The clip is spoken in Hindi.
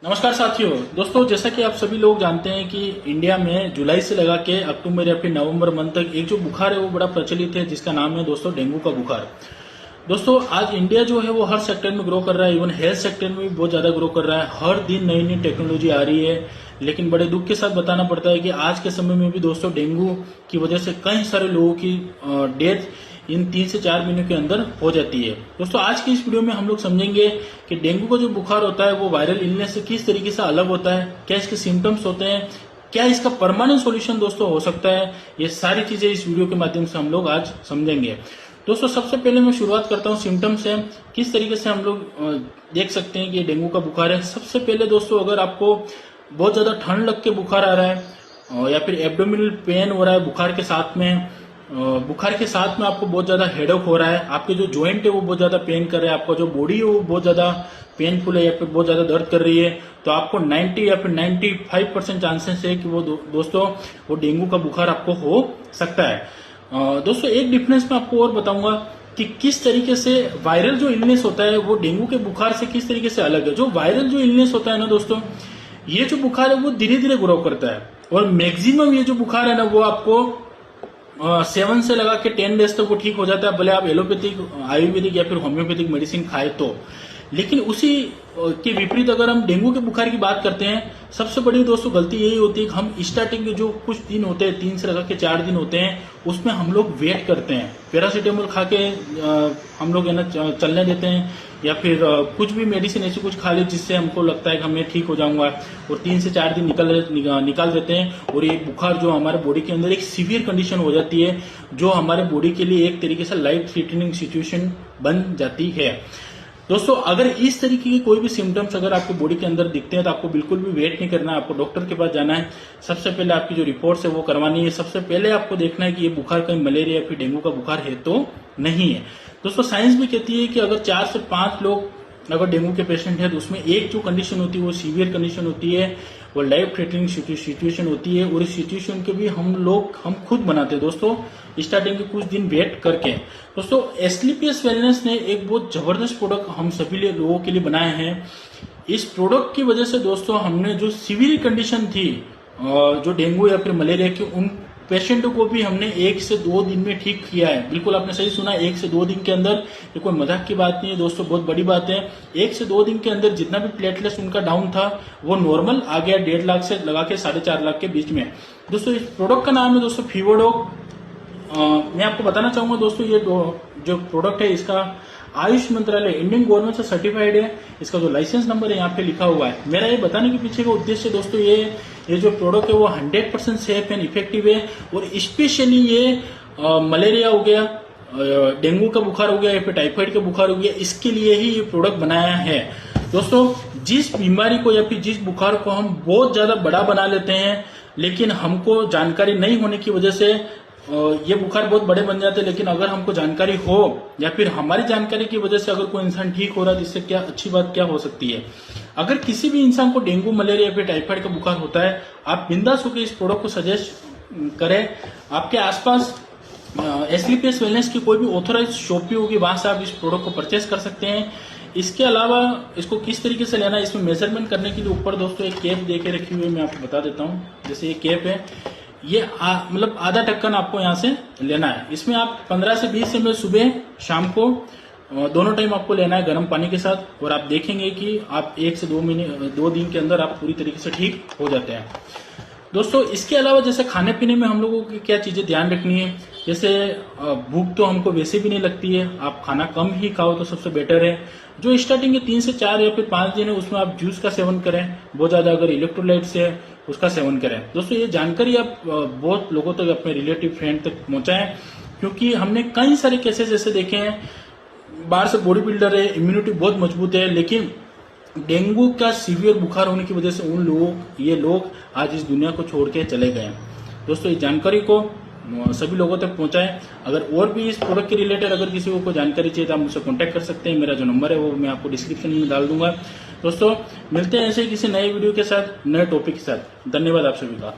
नमस्कार साथियों। दोस्तों, जैसा कि आप सभी लोग जानते हैं कि इंडिया में जुलाई से लगा के अक्टूबर या फिर नवंबर मंथ तक एक जो बुखार है वो बड़ा प्रचलित है, जिसका नाम है दोस्तों डेंगू का बुखार। दोस्तों, आज इंडिया जो है वो हर सेक्टर में ग्रो कर रहा है, इवन हेल्थ सेक्टर में भी बहुत ज्यादा ग्रो कर रहा है। हर दिन नई नई टेक्नोलॉजी आ रही है, लेकिन बड़े दुख के साथ बताना पड़ता है कि आज के समय में भी दोस्तों डेंगू की वजह से कई सारे लोगों की डेथ इन 3 से 4 महीनों के अंदर हो जाती है। दोस्तों, आज की इस वीडियो में हम लोग समझेंगे कि डेंगू का जो बुखार होता है वो वायरल इलनेस से किस तरीके से अलग होता है, क्या इसके सिम्टम्स होते हैं, क्या इसका परमानेंट सॉल्यूशन दोस्तों हो सकता है। ये सारी चीजें इस वीडियो के माध्यम से हम लोग आज समझेंगे। दोस्तों, सबसे पहले मैं शुरुआत करता हूँ सिम्टम्स से, किस तरीके से हम लोग देख सकते हैं कि डेंगू का बुखार है। सबसे पहले दोस्तों, अगर आपको बहुत ज्यादा ठंड लग के बुखार आ रहा है या फिर एब्डोमिनल पेन हो रहा है बुखार के साथ में, बुखार के साथ में आपको बहुत ज्यादा हेडेक हो रहा है, आपके जो जॉइंट है वो बहुत ज्यादा पेन कर रहा है, आपका जो बॉडी है वो बहुत ज्यादा पेनफुल है या फिर बहुत ज्यादा दर्द कर रही है, तो आपको 90 या फिर 95% चांसेस है कि वो दोस्तों वो डेंगू का बुखार आपको हो सकता है। दोस्तों, एक डिफरेंस मैं आपको और बताऊंगा कि किस तरीके से वायरल जो इलनेस होता है वो डेंगू के बुखार से किस तरीके से अलग है। जो वायरल जो इलनेस होता है ना दोस्तों, ये जो बुखार है वो धीरे धीरे ग्रो करता है और मैक्सिमम ये जो बुखार है ना वो आपको 7 से लगा के 10 डेज तक वो ठीक हो जाता है, भले आप एलोपैथिक, आयुर्वेदिक या फिर होम्योपैथिक मेडिसिन खाए तो। लेकिन उसी के विपरीत अगर हम डेंगू के बुखार की बात करते हैं, सबसे बड़ी दोस्तों गलती यही होती है कि हम स्टार्टिंग के जो कुछ दिन होते हैं, 3 से लगा के 4 दिन होते हैं, उसमें हम लोग वेट करते हैं, पैरासीटामोल खा के हम लोग है ना चलने देते हैं या फिर कुछ भी मेडिसिन ऐसी कुछ खा ले जिससे हमको लगता है कि मैं ठीक हो जाऊंगा, और 3 से 4 दिन निकाल देते हैं और ये बुखार जो हमारे बॉडी के अंदर एक सीवियर कंडीशन हो जाती है, जो हमारे बॉडी के लिए एक तरीके से लाइफ थ्रेटनिंग सिचुएशन बन जाती है। दोस्तों, अगर इस तरीके के कोई भी सिम्टम्स अगर आपको बॉडी के अंदर दिखते हैं तो आपको बिल्कुल भी वेट नहीं करना है, आपको डॉक्टर के पास जाना है। सबसे पहले आपकी जो रिपोर्ट्स है वो करवानी है। सबसे पहले आपको देखना है कि ये बुखार कहीं मलेरिया या फिर डेंगू का बुखार है तो नहीं है। दोस्तों, साइंस भी कहती है कि अगर 4 से 5 लोग अगर डेंगू के पेशेंट है तो उसमें एक जो कंडीशन होती है वो सीवियर कंडीशन होती है, वो लाइफ थ्रेटनिंग सिचुएशन होती है, और इस सिचुएशन के भी हम खुद बनाते हैं दोस्तों, स्टार्टिंग के कुछ दिन वेट करके। दोस्तों, एस्क्लेपियस वेलनेस ने एक बहुत जबरदस्त प्रोडक्ट हम सभी लोगों के लिए बनाए हैं। इस प्रोडक्ट की वजह से दोस्तों हमने जो सीवियर कंडीशन थी जो डेंगू या फिर मलेरिया की, उन पेशेंटों को भी हमने 1 से 2 दिन में ठीक किया है। बिल्कुल आपने सही सुना, 1 से 2 दिन के अंदर। ये कोई मजाक की बात नहीं है दोस्तों, बहुत बड़ी बात है। 1 से 2 दिन के अंदर जितना भी प्लेटलेट्स उनका डाउन था वो नॉर्मल आ गया, 1.5 लाख से लगा के 4.5 लाख के बीच में। दोस्तों, इस प्रोडक्ट का नाम है दोस्तों फीवरडॉग। मैं आपको बताना चाहूंगा दोस्तों, ये जो प्रोडक्ट है इसका आयुष मंत्रालय इंडियन गवर्नमेंट से सर्टिफाइड है। इसका जो लाइसेंस नंबर है यहाँ पे लिखा हुआ है। मेरा ये बताने के पीछे का उद्देश्य दोस्तों ये जो प्रोडक्ट है वो 100% सेफ एंड इफेक्टिव है, और स्पेशली ये मलेरिया हो गया, डेंगू का बुखार हो गया या फिर टाइफाइड का बुखार हो गया, इसके लिए ही ये प्रोडक्ट बनाया है। दोस्तों, जिस बीमारी को या फिर जिस बुखार को हम बहुत ज्यादा बड़ा बना लेते हैं, लेकिन हमको जानकारी नहीं होने की वजह से ये बुखार बहुत बड़े बन जाते हैं, लेकिन अगर हमको जानकारी हो या फिर हमारी जानकारी की वजह से अगर कोई इंसान ठीक हो रहा है, जिससे क्या अच्छी बात क्या हो सकती है। अगर किसी भी इंसान को डेंगू, मलेरिया या फिर टाइफाइड का बुखार होता है, आप बिंदास होकर इस प्रोडक्ट को सजेस्ट करें। आपके आसपास एस्क्लेपियस वेलनेस की कोई भी ऑथोराइज शॉप भी होगी, वहां से आप इस प्रोडक्ट को परचेस कर सकते हैं। इसके अलावा इसको किस तरीके से लेना है, इसमें मेजरमेंट करने के लिए ऊपर दोस्तों एक कैप दे के रखी हुई है, मैं आपको बता देता हूँ। जैसे ये कैप है, ये मतलब आधा ढक्कन आपको यहाँ से लेना है। इसमें आप 15 से 20 ml सुबह शाम को दोनों टाइम आपको लेना है गर्म पानी के साथ, और आप देखेंगे कि आप 1 से 2 दिन के अंदर आप पूरी तरीके से ठीक हो जाते हैं। दोस्तों, इसके अलावा जैसे खाने पीने में हम लोगों की क्या चीजें ध्यान रखनी है, जैसे भूख तो हमको वैसे भी नहीं लगती है, आप खाना कम ही खाओ तो सबसे बेटर है। जो स्टार्टिंग के 3 से 4 या फिर 5 दिन है उसमें आप जूस का सेवन करें, बहुत ज्यादा अगर इलेक्ट्रोलाइट्स है उसका सेवन करें। दोस्तों, ये जानकारी आप बहुत लोगों तक, अपने रिलेटिव फ्रेंड तक पहुंचाएं, क्योंकि हमने कई सारे केसेस ऐसे देखे हैं, बाहर से बॉडी बिल्डर है, इम्यूनिटी बहुत मजबूत है, लेकिन डेंगू का सीवियर बुखार होने की वजह से ये लोग आज इस दुनिया को छोड़ के चले गए। दोस्तों, इस जानकारी को सभी लोगों तक पहुंचाएं। अगर और भी इस प्रोडक्ट के रिलेटेड अगर किसी को कोई जानकारी चाहिए तो आप मुझसे कांटेक्ट कर सकते हैं। मेरा जो नंबर है वो मैं आपको डिस्क्रिप्शन में डाल दूंगा। दोस्तों, मिलते हैं ऐसे किसी नए वीडियो के साथ, नए टॉपिक के साथ। धन्यवाद आप सभी का।